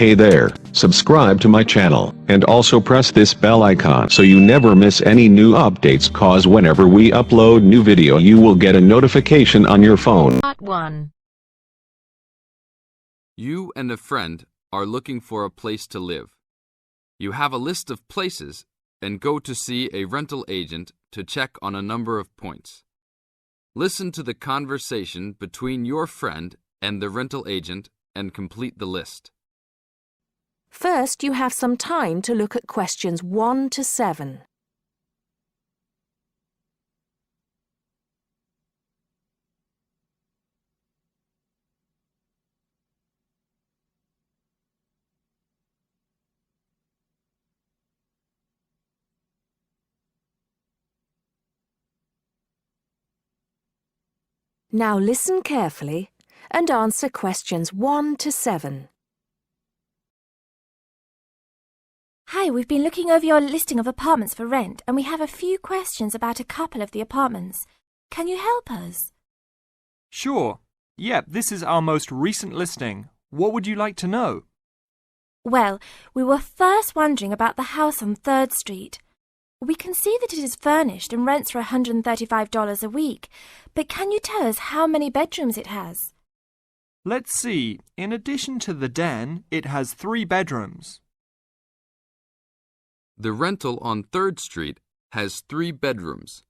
Hey there, subscribe to my channel, and also press this bell icon so you never miss any new updates, cause whenever we upload new video you will get a notification on your phone. Part 1. You and a friend are looking for a place to live. You have a list of places and go to see a rental agent to check on a number of points. Listen to the conversation between your friend and the rental agent and complete the list. First, you have some time to look at questions 1 to 7. Now listen carefully and answer questions 1 to 7. Hi, we've been looking over your listing of apartments for rent and we have a few questions about a couple of the apartments. Can you help us? Sure. Yep, this is our most recent listing. What would you like to know? Well, we were first wondering about the house on 3rd Street. We can see that it is furnished and rents for $135 a week, but can you tell us how many bedrooms it has? Let's see. In addition to the den, it has 3 bedrooms. The rental on 3rd Street has 3 bedrooms.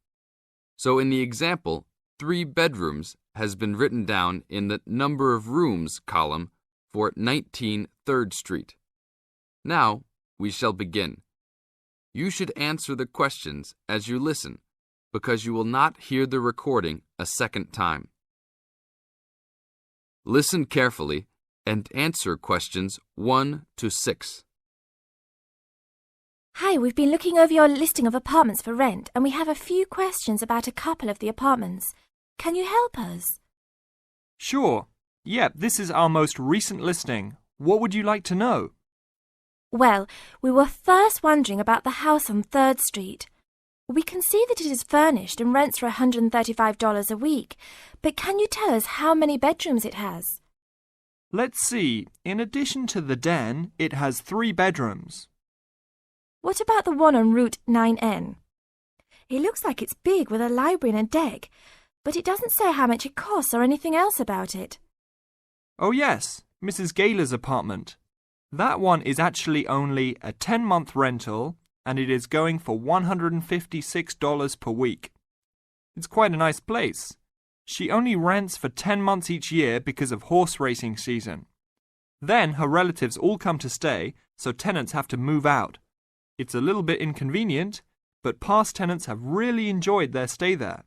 So in the example, 3 bedrooms has been written down in the number of rooms column for 19 3rd Street. Now we shall begin. You should answer the questions as you listen, because you will not hear the recording a second time. Listen carefully and answer questions 1 to 6. Hi, we've been looking over your listing of apartments for rent and we have a few questions about a couple of the apartments. Can you help us? Sure. Yep, this is our most recent listing. What would you like to know? Well, we were first wondering about the house on 3rd Street. We can see that it is furnished and rents for $135 a week, but can you tell us how many bedrooms it has? Let's see. In addition to the den, it has 3 bedrooms. What about the one on Route 9N? It looks like it's big with a library and a deck, but it doesn't say how much it costs or anything else about it. Oh yes, Mrs. Gaylor's apartment. That one is actually only a 10-month rental and it is going for $156 per week. It's quite a nice place. She only rents for 10 months each year because of horse racing season. Then her relatives all come to stay, so tenants have to move out. It's a little bit inconvenient, but past tenants have really enjoyed their stay there.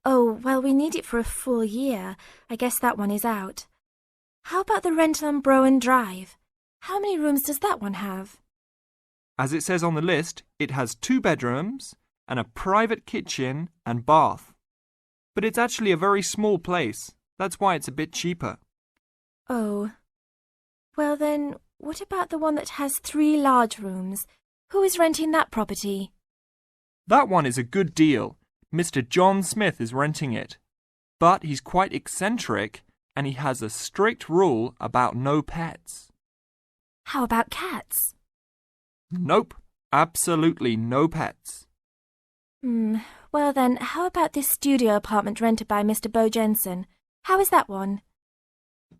Oh, well, we need it for a full year. I guess that one is out. How about the rental on Browen Drive? How many rooms does that one have? As it says on the list, it has 2 bedrooms and a private kitchen and bath. But it's actually a very small place. That's why it's a bit cheaper. Oh. Well then, what about the one that has 3 large rooms? Who is renting that property? That one is a good deal. Mr. John Smith is renting it. But he's quite eccentric and he has a strict rule about no pets. How about cats? Nope, absolutely no pets. Well then, how about this studio apartment rented by Mr. Bo Jensen? How is that one?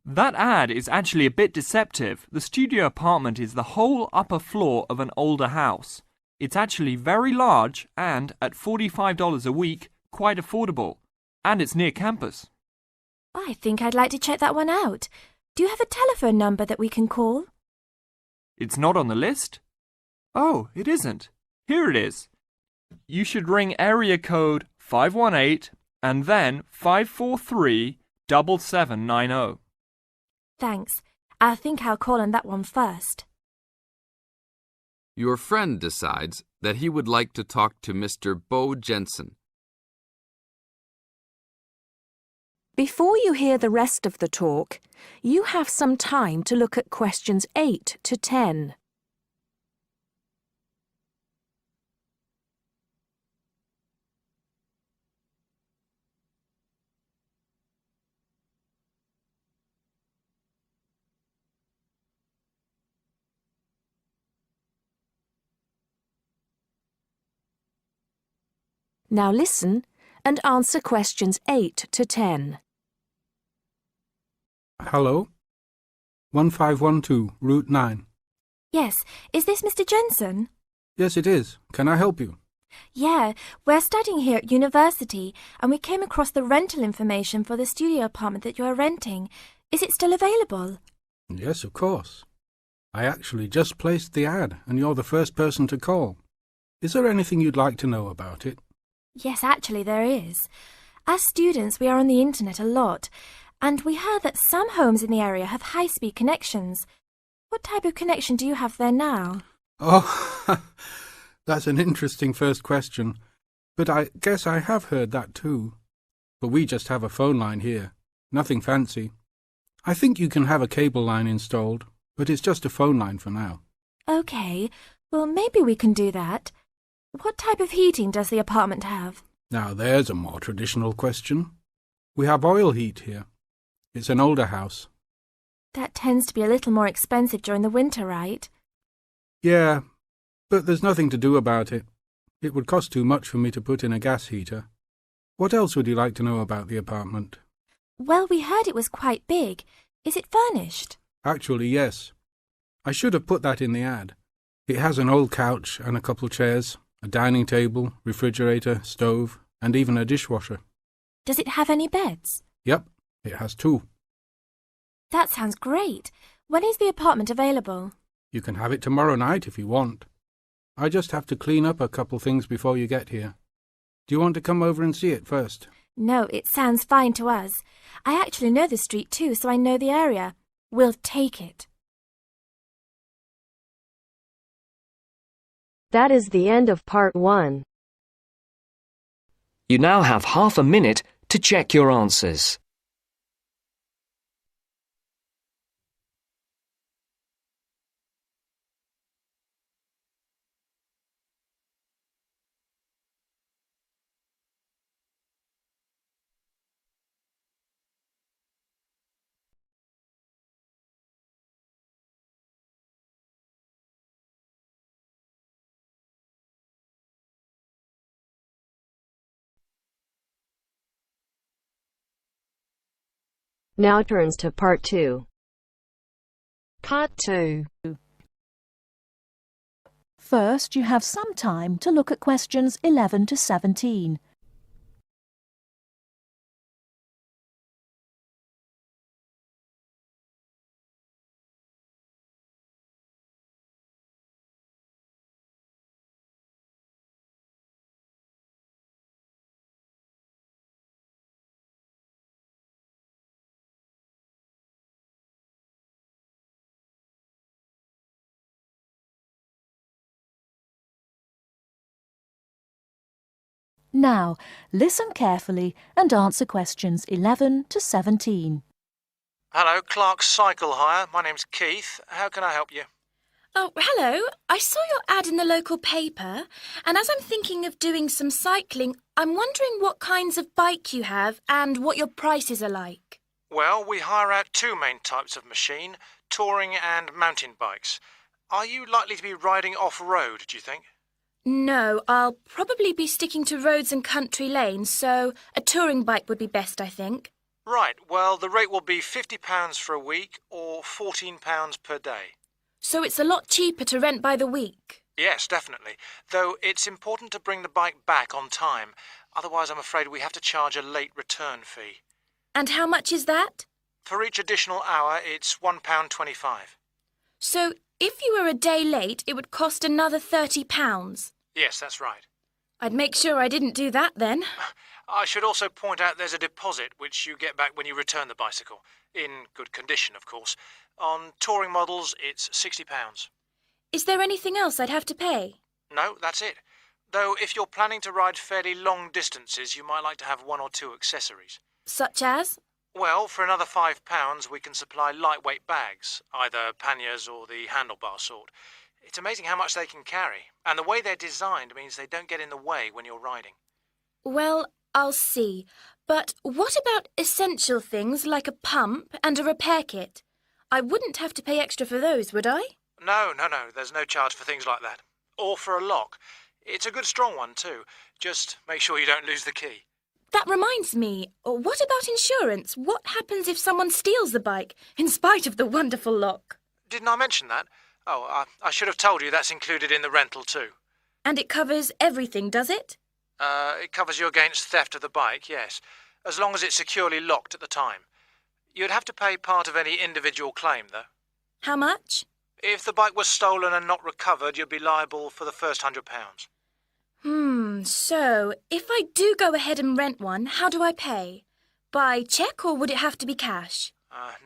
That ad is actually a bit deceptive. The studio apartment is the whole upper floor of an older house. It's actually very large and, at $45 a week, quite affordable. And it's near campus. I think I'd like to check that one out. Do you have a telephone number that we can call? It's not on the list? Oh, it isn't. Here it is. You should ring area code 518 and then 543-7790. Thanks. I think I'll call on that one first. Your friend decides that he would like to talk to Mr. Bo Jensen. Before you hear the rest of the talk, you have some time to look at questions 8 to 10. Now listen and answer questions 8 to 10. Hello? 1512, Route 9. Yes, is this Mr. Jensen? Yes, it is. Can I help you? Yeah, we're studying here at university and we came across the rental information for the studio apartment that you're renting. Is it still available? Yes, of course. I actually just placed the ad and you're the first person to call. Is there anything you'd like to know about it? Yes, actually there is. As students, we are on the internet a lot, and we heard that some homes in the area have high-speed connections. What type of connection do you have there now? Oh, that's an interesting first question. But I guess I have heard that too. But we just have a phone line here. Nothing fancy. I think you can have a cable line installed, but it's just a phone line for now. Okay, well maybe we can do that. What type of heating does the apartment have? Now there's a more traditional question. We have oil heat here. It's an older house. That tends to be a little more expensive during the winter, right? Yeah, but there's nothing to do about it. It would cost too much for me to put in a gas heater. What else would you like to know about the apartment? Well, we heard it was quite big. Is it furnished? Actually, yes. I should have put that in the ad. It has an old couch and a couple chairs, a dining table, refrigerator, stove, and even a dishwasher. Does it have any beds? Yep, it has 2. That sounds great. When is the apartment available? You can have it tomorrow night if you want. I just have to clean up a couple things before you get here. Do you want to come over and see it first? No, it sounds fine to us. I actually know the street too, so I know the area. We'll take it. That is the end of part 1. You now have half a minute to check your answers. Now turns to part 2. Part 2. First, you have some time to look at questions 11 to 17. Now, listen carefully and answer questions 11 to 17. Hello, Clark's Cycle Hire. My name's Keith. How can I help you? Oh, hello. I saw your ad in the local paper, and as I'm thinking of doing some cycling, I'm wondering what kinds of bike you have and what your prices are like. Well, we hire out 2 main types of machine, touring and mountain bikes. Are you likely to be riding off-road, do you think? No, I'll probably be sticking to roads and country lanes, so a touring bike would be best, I think. Right, well, the rate will be £50 for a week or £14 per day. So it's a lot cheaper to rent by the week? Yes, definitely. Though it's important to bring the bike back on time. Otherwise, I'm afraid we have to charge a late return fee. And how much is that? For each additional hour, it's £1.25. So if you were a day late, it would cost another £30? Yes, that's right. I'd make sure I didn't do that then. I should also point out there's a deposit which you get back when you return the bicycle. In good condition, of course. On touring models, it's £60. Is there anything else I'd have to pay? No, that's it. Though if you're planning to ride fairly long distances, you might like to have 1 or 2 accessories. Such as? Well, for another £5, we can supply lightweight bags, either panniers or the handlebar sort. It's amazing how much they can carry, and the way they're designed means they don't get in the way when you're riding. Well, I'll see. But what about essential things like a pump and a repair kit? I wouldn't have to pay extra for those, would I? No, there's no charge for things like that. Or for a lock. It's a good strong one too. Just make sure you don't lose the key. That reminds me, what about insurance? What happens if someone steals the bike, in spite of the wonderful lock? Didn't I mention that? Oh, I should have told you that's included in the rental too. And it covers everything, does it? It covers you against theft of the bike, yes, as long as it's securely locked at the time. You'd have to pay part of any individual claim, though. How much? If the bike was stolen and not recovered, you'd be liable for the first £100. So, if I do go ahead and rent one, how do I pay? By cheque or would it have to be cash?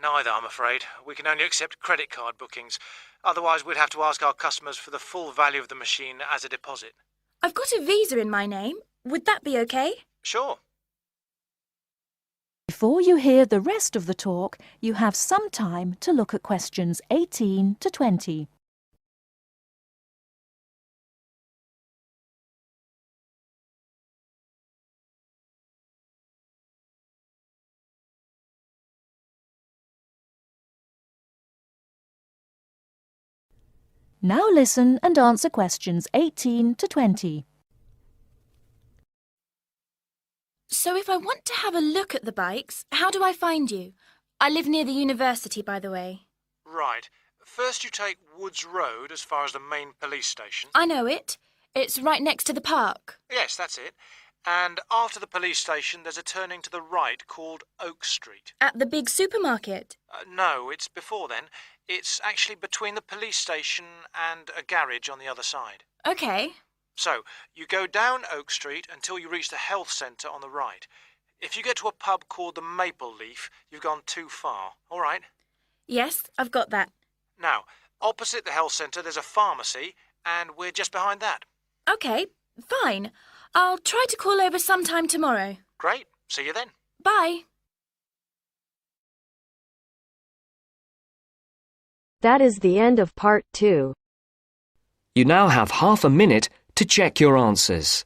Neither, I'm afraid. We can only accept credit card bookings. Otherwise, we'd have to ask our customers for the full value of the machine as a deposit. I've got a visa in my name. Would that be okay? Sure. Before you hear the rest of the talk, you have some time to look at questions 18 to 20. Now listen and answer questions 18 to 20. So if I want to have a look at the bikes, how do I find you? I live near the university, by the way. Right. First you take Woods Road as far as the main police station. I know it. It's right next to the park. Yes, that's it. And after the police station, there's a turning to the right called Oak Street. At the big supermarket? No, it's before then. It's actually between the police station and a garage on the other side. OK. So, you go down Oak Street until you reach the health centre on the right. If you get to a pub called the Maple Leaf, you've gone too far. All right? Yes, I've got that. Now, opposite the health centre, there's a pharmacy, and we're just behind that. OK, fine. I'll try to call over sometime tomorrow. Great. See you then. Bye. That is the end of part 2. You now have half a minute to check your answers.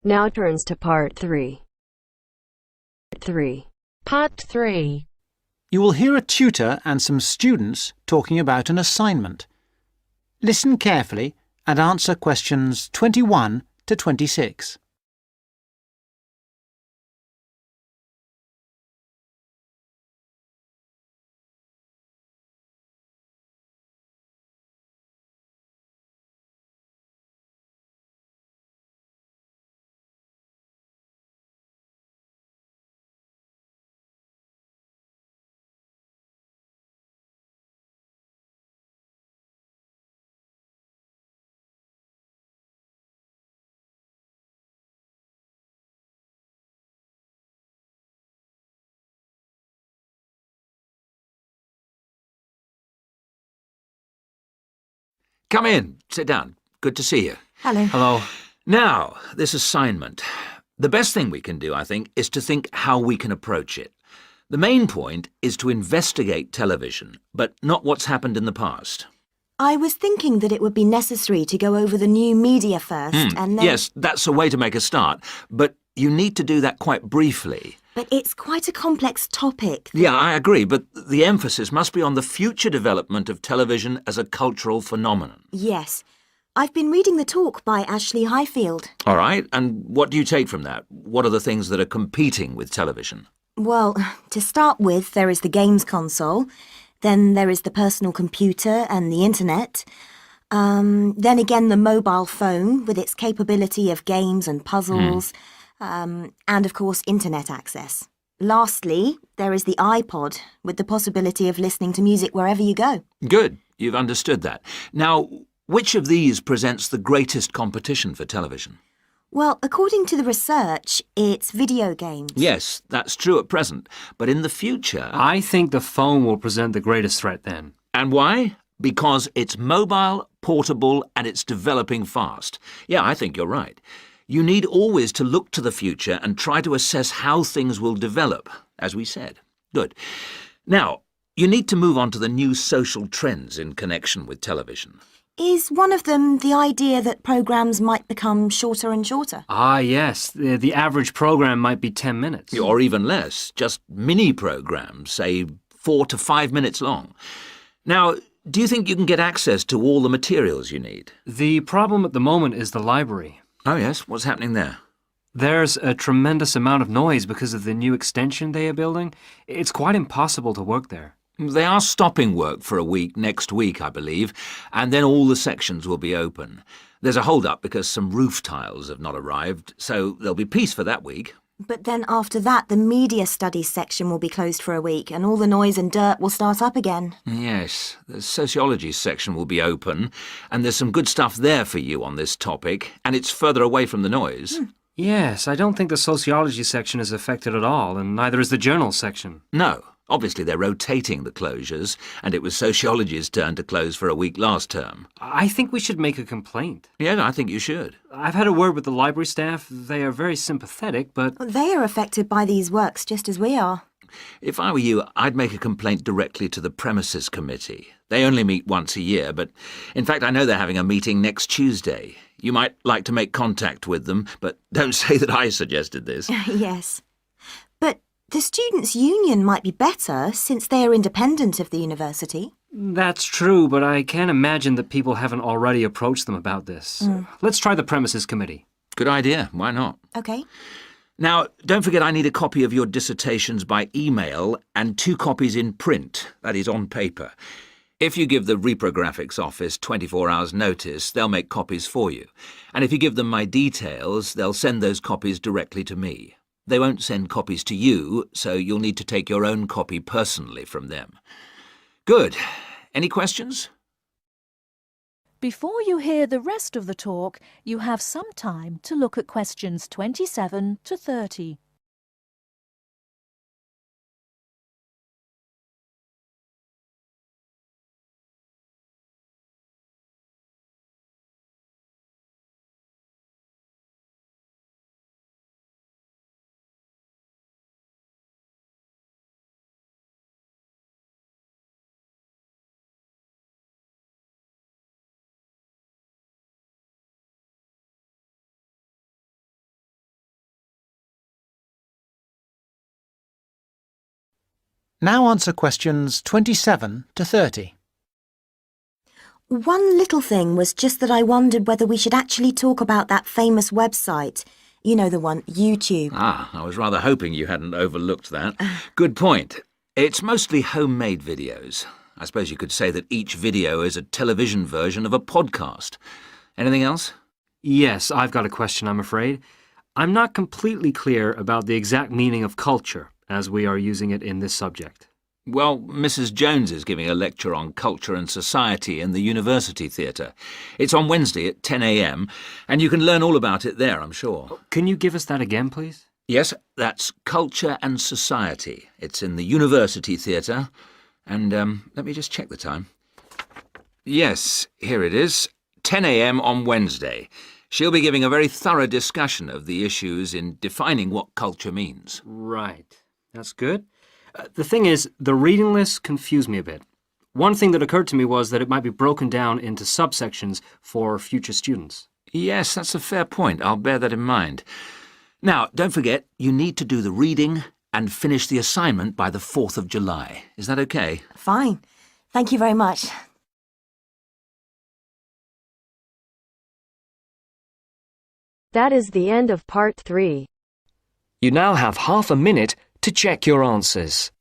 Now turns to part 3. Part 3. You will hear a tutor and some students talking about an assignment. Listen carefully and answer questions 21 to 26. Come in. Sit down. Good to see you. Hello. Hello. Now, this assignment. The best thing we can do, I think, is to think how we can approach it. The main point is to investigate television, but not what's happened in the past. I was thinking that it would be necessary to go over the new media first and then... Yes, that's a way to make a start, but you need to do that quite briefly. But it's quite a complex topic. Yeah, I agree, but the emphasis must be on the future development of television as a cultural phenomenon. Yes. I've been reading the talk by Ashley Highfield. All right, and what do you take from that? What are the things that are competing with television? Well, to start with, there is the games console. Then there is the personal computer and the internet. Then again, the mobile phone with its capability of games and puzzles. And of course, internet access. Lastly, there is the iPod with the possibility of listening to music wherever you go. Good, you've understood that. Now, which of these presents the greatest competition for television? Well, according to the research, it's video games. Yes, that's true at present, but in the future... I think the phone will present the greatest threat then. And why? Because it's mobile, portable, and it's developing fast. Yeah, I think you're right. You need always to look to the future and try to assess how things will develop, as we said. Good. Now, you need to move on to the new social trends in connection with television. Is one of them the idea that programmes might become shorter and shorter? Ah, yes. The average program might be 10 minutes. Or even less, just mini programs, say 4 to 5 minutes long. Now, do you think you can get access to all the materials you need? The problem at the moment is the library. Oh yes, what's happening there? There's a tremendous amount of noise because of the new extension they are building. It's quite impossible to work there. They are stopping work for a week next week, I believe, and then all the sections will be open. There's a hold-up because some roof tiles have not arrived, so there'll be peace for that week. But then after that, the media studies section will be closed for a week and all the noise and dirt will start up again. Yes, the sociology section will be open, and there's some good stuff there for you on this topic, and it's further away from the noise. Yes, I don't think the sociology section is affected at all, and neither is the journal section. No. Obviously, they're rotating the closures, and it was sociology's turn to close for a week last term. I think we should make a complaint. Yeah, I think you should. I've had a word with the library staff. They are very sympathetic, but... They are affected by these works just as we are. If I were you, I'd make a complaint directly to the premises committee. They only meet once a year, but in fact, I know they're having a meeting next Tuesday. You might like to make contact with them, but don't say that I suggested this. Yes. But the Students' Union might be better since they are independent of the university. That's true, but I can't imagine that people haven't already approached them about this. Let's try the premises committee. Good idea. Why not? OK. Now, don't forget I need a copy of your dissertations by email and 2 copies in print, that is, on paper. If you give the reprographics office 24 hours notice, they'll make copies for you. And if you give them my details, they'll send those copies directly to me. They won't send copies to you, so you'll need to take your own copy personally from them. Good. Any questions? Before you hear the rest of the talk, you have some time to look at questions 27 to 30. Now answer questions 27 to 30. One little thing was just that I wondered whether we should actually talk about that famous website. You know the one, YouTube. Ah, I was rather hoping you hadn't overlooked that. Good point. It's mostly homemade videos. I suppose you could say that each video is a television version of a podcast. Anything else? Yes, I've got a question, I'm afraid. I'm not completely clear about the exact meaning of culture, as we are using it in this subject. Well, Mrs. Jones is giving a lecture on culture and society in the University Theatre. It's on Wednesday at 10 a.m, and you can learn all about it there, I'm sure. Can you give us that again, please? Yes, that's Culture and Society. It's in the University Theatre. And, let me just check the time. Yes, here it is. 10 a.m. on Wednesday. She'll be giving a very thorough discussion of the issues in defining what culture means. Right. That's good. The thing is, the reading list confused me a bit. One thing that occurred to me was that it might be broken down into subsections for future students. Yes, that's a fair point. I'll bear that in mind. Now, don't forget, you need to do the reading and finish the assignment by the 4th of July. Is that okay? Fine. Thank you very much. That is the end of part 3. You now have half a minute to check your answers.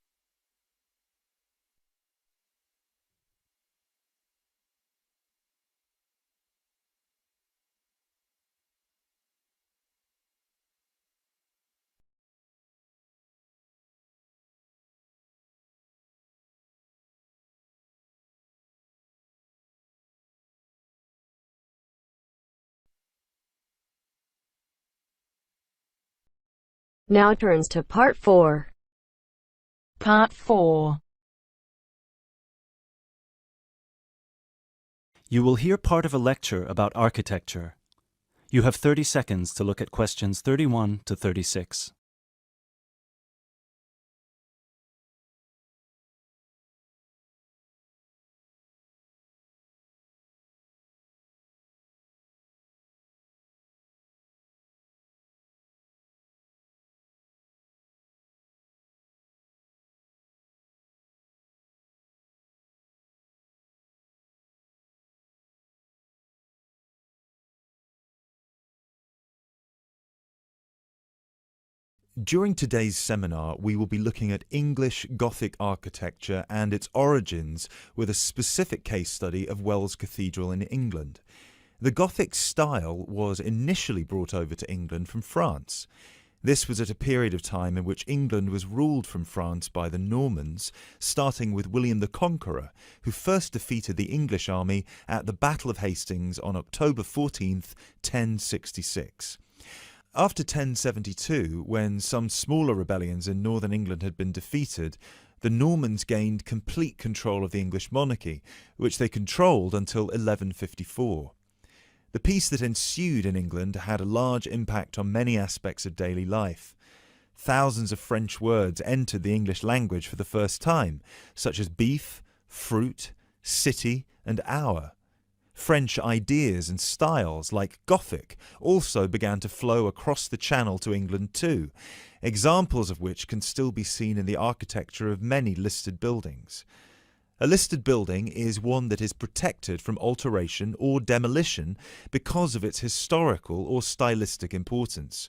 Now turns to part 4. Part 4. You will hear part of a lecture about architecture. You have 30 seconds to look at questions 31 to 36. During today's seminar, we will be looking at English Gothic architecture and its origins with a specific case study of Wells Cathedral in England. The Gothic style was initially brought over to England from France. This was at a period of time in which England was ruled from France by the Normans, starting with William the Conqueror, who first defeated the English army at the Battle of Hastings on October 14th, 1066. After 1072, when some smaller rebellions in northern England had been defeated, the Normans gained complete control of the English monarchy, which they controlled until 1154. The peace that ensued in England had a large impact on many aspects of daily life. Thousands of French words entered the English language for the first time, such as beef, fruit, city, and hour. French ideas and styles, like Gothic, also began to flow across the Channel to England too, examples of which can still be seen in the architecture of many listed buildings. A listed building is one that is protected from alteration or demolition because of its historical or stylistic importance.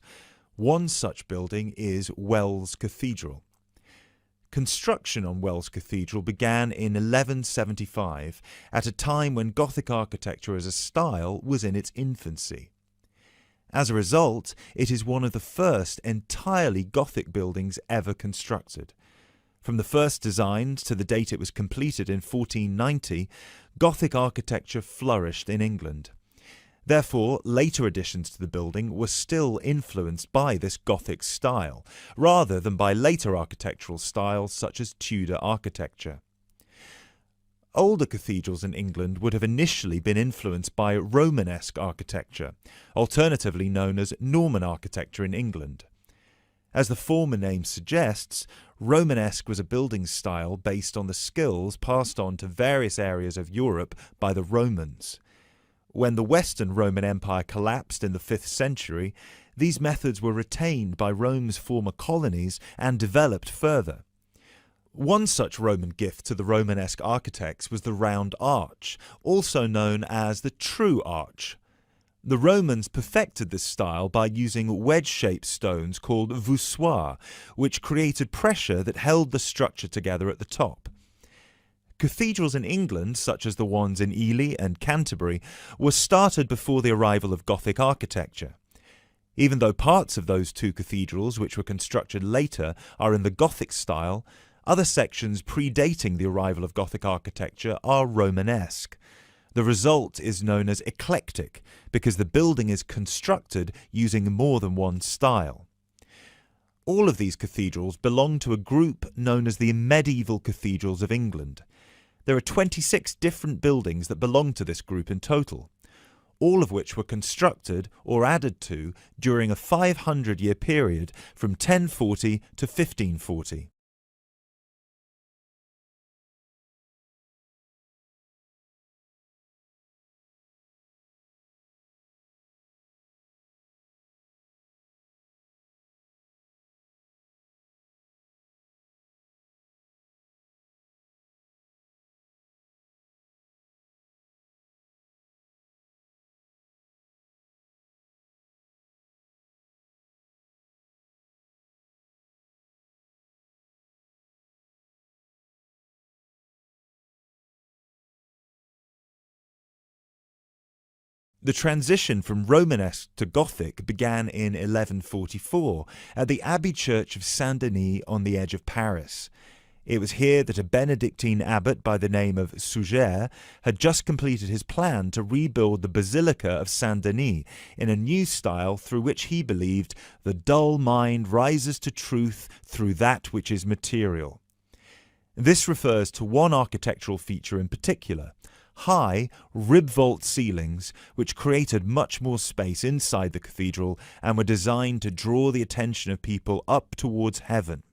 One such building is Wells Cathedral. Construction on Wells Cathedral began in 1175, at a time when Gothic architecture as a style was in its infancy. As a result, it is one of the first entirely Gothic buildings ever constructed. From the first design to the date it was completed in 1490, Gothic architecture flourished in England. Therefore, later additions to the building were still influenced by this Gothic style, rather than by later architectural styles such as Tudor architecture. Older cathedrals in England would have initially been influenced by Romanesque architecture, alternatively known as Norman architecture in England. As the former name suggests, Romanesque was a building style based on the skills passed on to various areas of Europe by the Romans. When the Western Roman Empire collapsed in the 5th century, these methods were retained by Rome's former colonies and developed further. One such Roman gift to the Romanesque architects was the round arch, also known as the true arch. The Romans perfected this style by using wedge-shaped stones called voussoirs, which created pressure that held the structure together at the top. Cathedrals in England, such as the ones in Ely and Canterbury, were started before the arrival of Gothic architecture. Even though parts of those two cathedrals, which were constructed later, are in the Gothic style, other sections predating the arrival of Gothic architecture are Romanesque. The result is known as eclectic, because the building is constructed using more than one style. All of these cathedrals belong to a group known as the medieval cathedrals of England. There are 26 different buildings that belong to this group in total, all of which were constructed or added to during a 500-year period from 1040 to 1540. The transition from Romanesque to Gothic began in 1144 at the Abbey Church of Saint-Denis on the edge of Paris. It was here that a Benedictine abbot by the name of Suger had just completed his plan to rebuild the Basilica of Saint-Denis in a new style through which he believed the dull mind rises to truth through that which is material. This refers to one architectural feature in particular, high, rib-vault ceilings which created much more space inside the cathedral and were designed to draw the attention of people up towards heaven.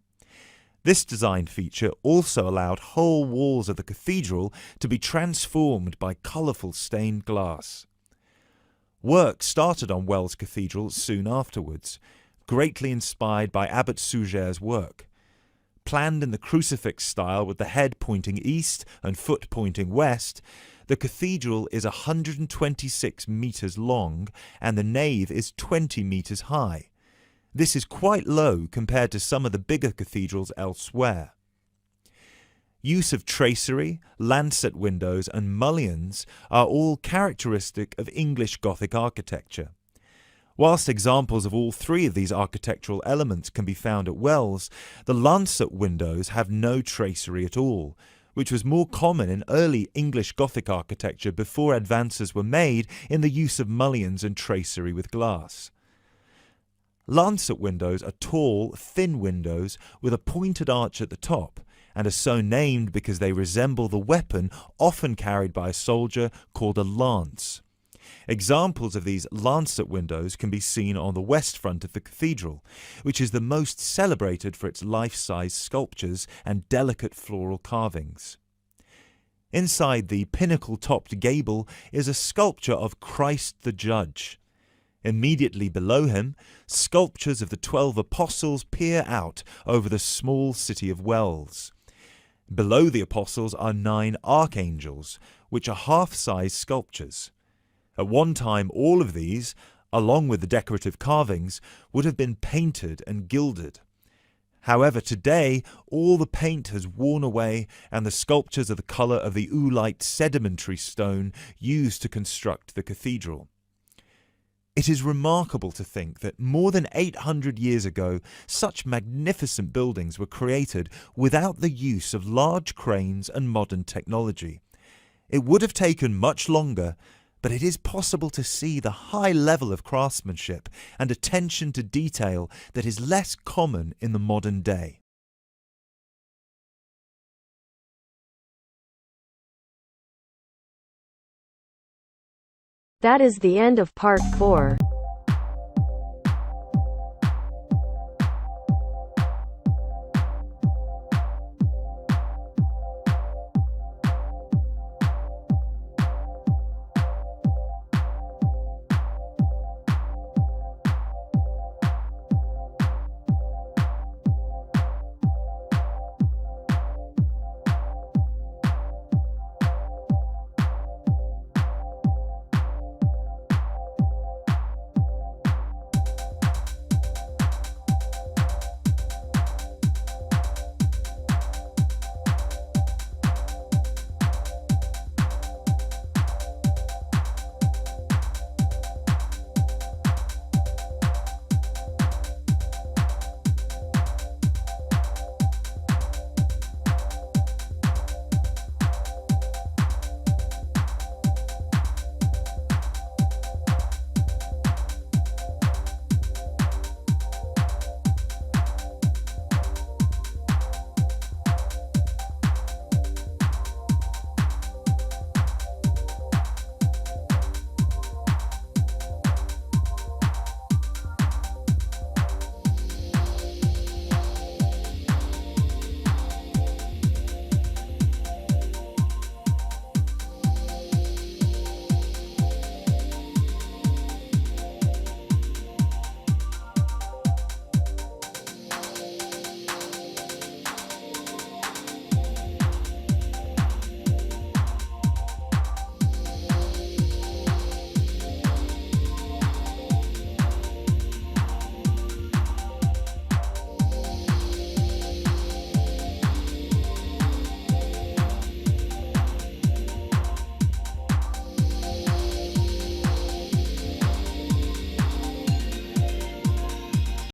This design feature also allowed whole walls of the cathedral to be transformed by colourful stained glass. Work started on Wells Cathedral soon afterwards, greatly inspired by Abbot Suger's work. Planned in the crucifix style with the head pointing east and foot pointing west, the cathedral is 126 metres long and the nave is 20 metres high. This is quite low compared to some of the bigger cathedrals elsewhere. Use of tracery, lancet windows and mullions are all characteristic of English Gothic architecture. Whilst examples of all three of these architectural elements can be found at Wells, the lancet windows have no tracery at all, which was more common in early English Gothic architecture before advances were made in the use of mullions and tracery with glass. Lancet windows are tall, thin windows with a pointed arch at the top, and are so named because they resemble the weapon often carried by a soldier called a lance. Examples of these lancet windows can be seen on the west front of the cathedral, which is the most celebrated for its life-size sculptures and delicate floral carvings. Inside the pinnacle-topped gable is a sculpture of Christ the Judge. Immediately below him, sculptures of the 12 apostles peer out over the small city of Wells. Below the apostles are 9 archangels, which are half-size sculptures. At one time, all of these, along with the decorative carvings, would have been painted and gilded. However, today, all the paint has worn away and the sculptures are the colour of the oolite sedimentary stone used to construct the cathedral. It is remarkable to think that more than 800 years ago, such magnificent buildings were created without the use of large cranes and modern technology. It would have taken much longer, but it is possible to see the high level of craftsmanship and attention to detail that is less common in the modern day. That is the end of part 4.